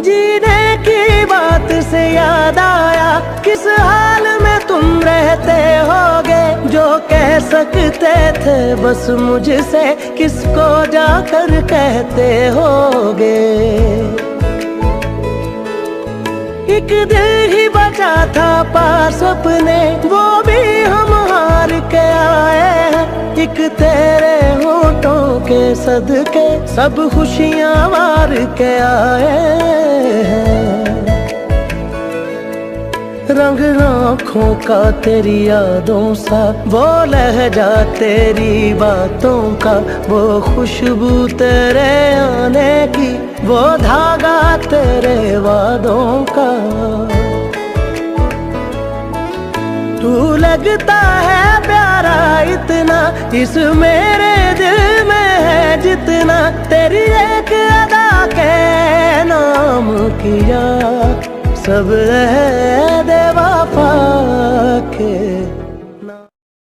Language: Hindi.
जीने की बात से याद आया, किस हाल में तुम रहते होगे। जो कह सकते थे बस मुझसे, किसको जाकर कहते होगे। एक दिल ही बचा था पास अपने, वो भी हम हार के आए हैं। एक तेरे होठों के सदके सब खुशियां मार के आए हैं। रंग आँखों का तेरी यादों सा, वो लहजा तेरी बातों का, वो खुशबू तेरे आने की, वो धागा तेरे वादों का। तू लगता है प्यारा इतना, इस मेरे दिल में है जितना। तेरी एक अदा के नाम किया सब रह दे वफा।